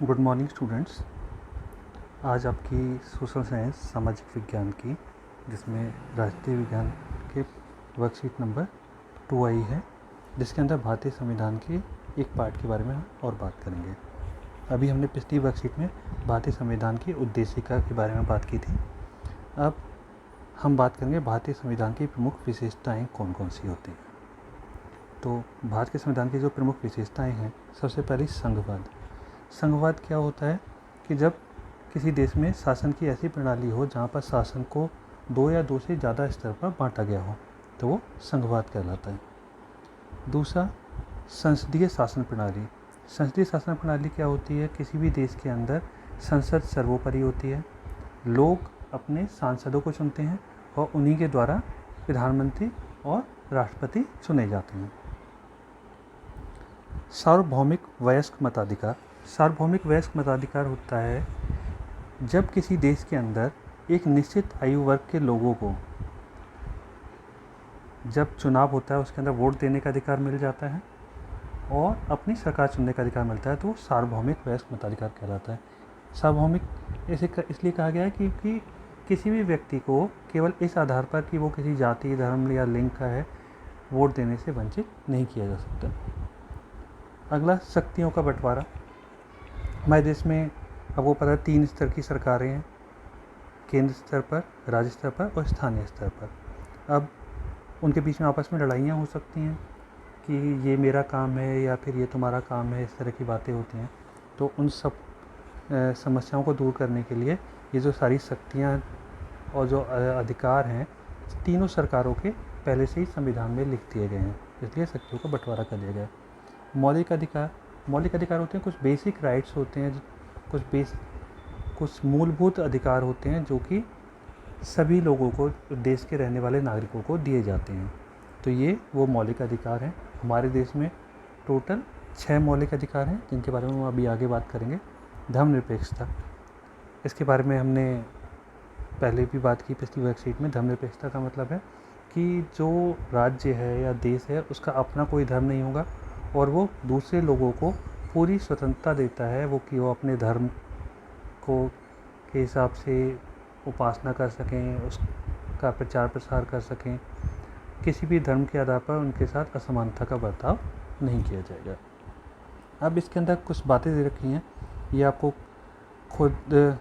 Good morning students. आज आपकी social science सामाजिक विज्ञान की, जिसमें राष्ट्रीय विज्ञान के वर्कशीट नंबर 2 आई है, जिसके अंदर भारतीय संविधान के एक पार्ट के बारे में हम और बात करेंगे। अभी हमने पिछली वर्कशीट में भारतीय संविधान की उद्देशिका के बारे में बात की थी। अब हम बात करेंगे भारतीय संविधान की प्रमुख विशेषताएं कौन कौन सी होती हैं। तो भारत के संविधान की जो प्रमुख विशेषताएं हैं, सबसे पहली संघवाद। संघवाद क्या होता है कि जब किसी देश में शासन की ऐसी प्रणाली हो जहाँ पर शासन को 2 या 2 से ज़्यादा स्तर पर बांटा गया हो, तो वो संघवाद कहलाता है। दूसरा, संसदीय शासन प्रणाली। संसदीय शासन प्रणाली क्या होती है? किसी भी देश के अंदर संसद सर्वोपरि होती है। लोग अपने सांसदों को चुनते हैं और उन्हीं के द्वारा प्रधानमंत्री और राष्ट्रपति चुने जाते हैं। सार्वभौमिक वयस्क मताधिकार। सार्वभौमिक वयस्क मताधिकार होता है जब किसी देश के अंदर एक निश्चित आयु वर्ग के लोगों को जब चुनाव होता है उसके अंदर वोट देने का अधिकार मिल जाता है और अपनी सरकार चुनने का अधिकार मिलता है, तो वो सार्वभौमिक वयस्क मताधिकार कहलाता है। सार्वभौमिक इसलिए कहा गया है क्योंकि किसी भी व्यक्ति को केवल इस आधार पर कि वो किसी जाति, धर्म या लिंग का है, वोट देने से वंचित नहीं किया जा सकता। अगला, शक्तियों का बंटवारा। हमारे देश में आपको पता है 3 स्तर की सरकारें हैं, केंद्र स्तर पर, राज्य स्तर पर और स्थानीय स्तर पर। अब उनके बीच में आपस में लड़ाइयाँ हो सकती हैं कि ये मेरा काम है या फिर ये तुम्हारा काम है, इस तरह की बातें होती हैं। तो उन सब समस्याओं को दूर करने के लिए ये जो सारी शक्तियाँ और जो अधिकार हैं, तीनों सरकारों के पहले से ही संविधान में लिख दिए गए हैं, इसलिए शक्तियों का बंटवारा कर दिया गया है। मौलिक अधिकार। मौलिक अधिकार होते हैं कुछ बेसिक राइट्स होते हैं, कुछ मूलभूत अधिकार होते हैं जो कि सभी लोगों को, देश के रहने वाले नागरिकों को दिए जाते हैं। तो ये वो मौलिक अधिकार हैं। हमारे देश में टोटल 6 मौलिक अधिकार हैं, जिनके बारे में हम अभी आगे बात करेंगे। धर्मनिरपेक्षता, इसके बारे में हमने पहले भी बात की पिछली वर्कशीट में। धर्मनिरपेक्षता का मतलब है कि जो राज्य है या देश है उसका अपना कोई धर्म नहीं होगा और वो दूसरे लोगों को पूरी स्वतंत्रता देता है वो कि वो अपने धर्म को के हिसाब से उपासना कर सकें, उसका प्रचार प्रसार कर सकें। किसी भी धर्म के आधार पर उनके साथ असमानता का बर्ताव नहीं किया जाएगा। अब इसके अंदर कुछ बातें दे रखी हैं, ये आपको खुद,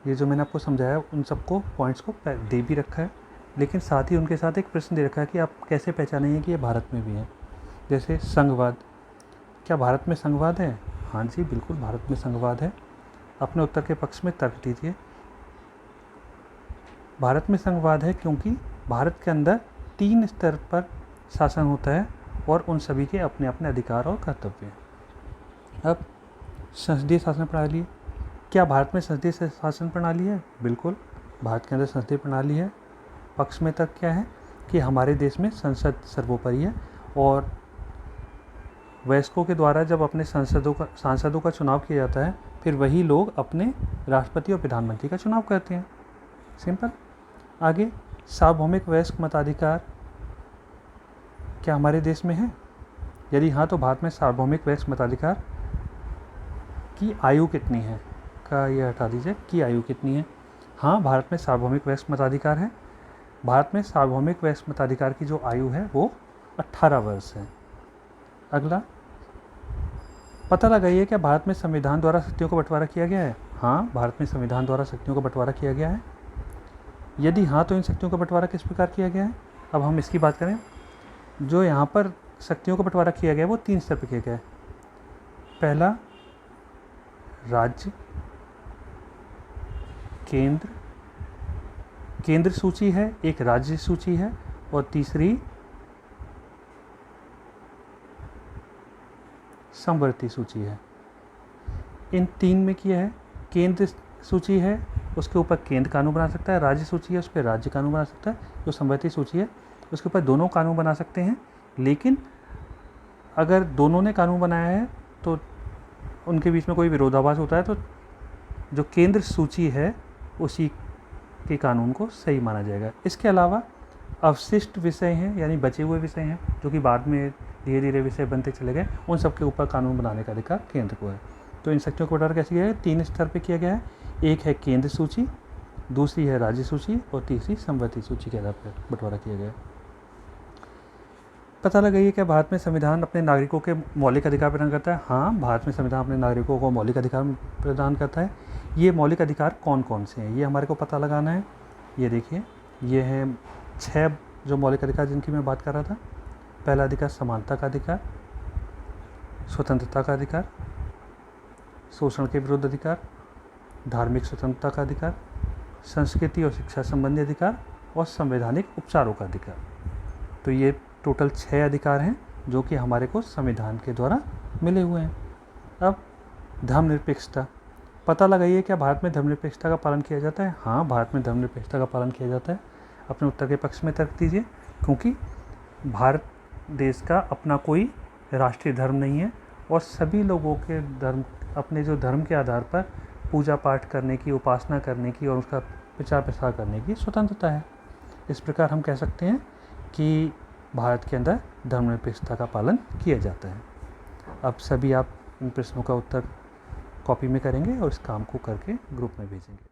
ये जो मैंने आपको समझाया उन सबको पॉइंट्स को दे भी रखा है, लेकिन साथ ही उनके साथ एक प्रश्न दे रखा है कि आप कैसे पहचानेंगे कि ये भारत में भी है। जैसे संघवाद। क्या भारत में संघवाद है? हाँ जी, बिल्कुल भारत में संघवाद है। अपने उत्तर के पक्ष में तर्क दीजिए। भारत में संघवाद है क्योंकि भारत के अंदर 3 स्तर पर शासन होता है और उन सभी के अपने अपने अधिकार और कर्तव्य हैं। अब संसदीय शासन प्रणाली। क्या भारत में संसदीय शासन प्रणाली है? बिल्कुल, भारत के अंदर संसदीय प्रणाली है। पक्ष में तर्क क्या है कि हमारे देश में संसद सर्वोपरि है और वयस्कों के द्वारा जब अपने सांसदों का चुनाव किया जाता है, फिर वही लोग अपने राष्ट्रपति और प्रधानमंत्री का चुनाव करते हैं। सिंपल। आगे, सार्वभौमिक वयस्क मताधिकार क्या हमारे देश में है? यदि हाँ, तो भारत में सार्वभौमिक वयस्क मताधिकार की आयु कितनी है का ये हटा दीजिए, की आयु कितनी है। हाँ, भारत में सार्वभौमिक वयस्क मताधिकार है। भारत में सार्वभौमिक वयस्क मताधिकार की जो आयु है वो 18 वर्ष है। अगला, पता लगाइए क्या भारत में संविधान द्वारा शक्तियों का बंटवारा किया गया है? हाँ, भारत में संविधान द्वारा शक्तियों का बंटवारा किया गया है। यदि हाँ, तो इन शक्तियों का बंटवारा किस प्रकार किया गया है? अब हम इसकी बात करें। जो यहाँ पर शक्तियों का बंटवारा किया गया है वो 3 स्तर पर किया गया है। पहला, राज्य, केंद्र सूची है, एक राज्य सूची है और तीसरी समवर्ती सूची है। इन 3 में किया है। केंद्र सूची है, उसके ऊपर केंद्र कानून बना सकता है। राज्य सूची है, उस पर राज्य कानून बना सकता है। जो समवर्ती सूची है उसके ऊपर दोनों कानून बना सकते हैं, लेकिन अगर दोनों ने कानून बनाया है तो उनके बीच में कोई विरोधाभास होता है तो जो केंद्र सूची है उसी के कानून को सही माना जाएगा। इसके अलावा अवशिष्ट विषय हैं, यानी बचे हुए विषय हैं जो कि बाद में धीरे धीरे विषय बनते चले गए, उन सब के ऊपर कानून बनाने का अधिकार केंद्र को है। तो इन शक्तियों का बंटवारा कैसे किया गया है? 3 स्तर पे किया गया है। एक है केंद्र सूची, दूसरी है राज्य सूची और तीसरी समवर्ती सूची के आधार पर बंटवारा किया गया है। पता लगाइए क्या भारत में संविधान अपने नागरिकों के मौलिक अधिकार प्रदान करता है? हाँ, भारत में संविधान अपने नागरिकों को मौलिक अधिकार प्रदान करता है। ये मौलिक अधिकार कौन कौन से हैं, ये हमारे को पता लगाना है। ये देखिए, ये हैं 6 जो मौलिक अधिकार जिनकी मैं बात कर रहा था। पहला अधिकार समानता का अधिकार, स्वतंत्रता का अधिकार, शोषण के विरुद्ध अधिकार, धार्मिक स्वतंत्रता का अधिकार, संस्कृति और शिक्षा संबंधी अधिकार और संवैधानिक उपचारों का अधिकार। तो ये टोटल 6 अधिकार हैं जो कि हमारे को संविधान के द्वारा मिले हुए हैं। अब धर्मनिरपेक्षता, पता लगाइए क्या भारत में धर्मनिरपेक्षता का पालन किया जाता है? हाँ, भारत में धर्मनिरपेक्षता का पालन किया जाता है। अपने उत्तर के पक्ष में तर्क दीजिए। क्योंकि भारत देश का अपना कोई राष्ट्रीय धर्म नहीं है और सभी लोगों के धर्म, अपने जो धर्म के आधार पर पूजा पाठ करने की, उपासना करने की और उसका प्रचार प्रसार करने की स्वतंत्रता है। इस प्रकार हम कह सकते हैं कि भारत के अंदर धर्मनिरपेक्षता का पालन किया जाता है। अब सभी आप इन प्रश्नों का उत्तर कॉपी में करेंगे और इस काम को करके ग्रुप में भेजेंगे।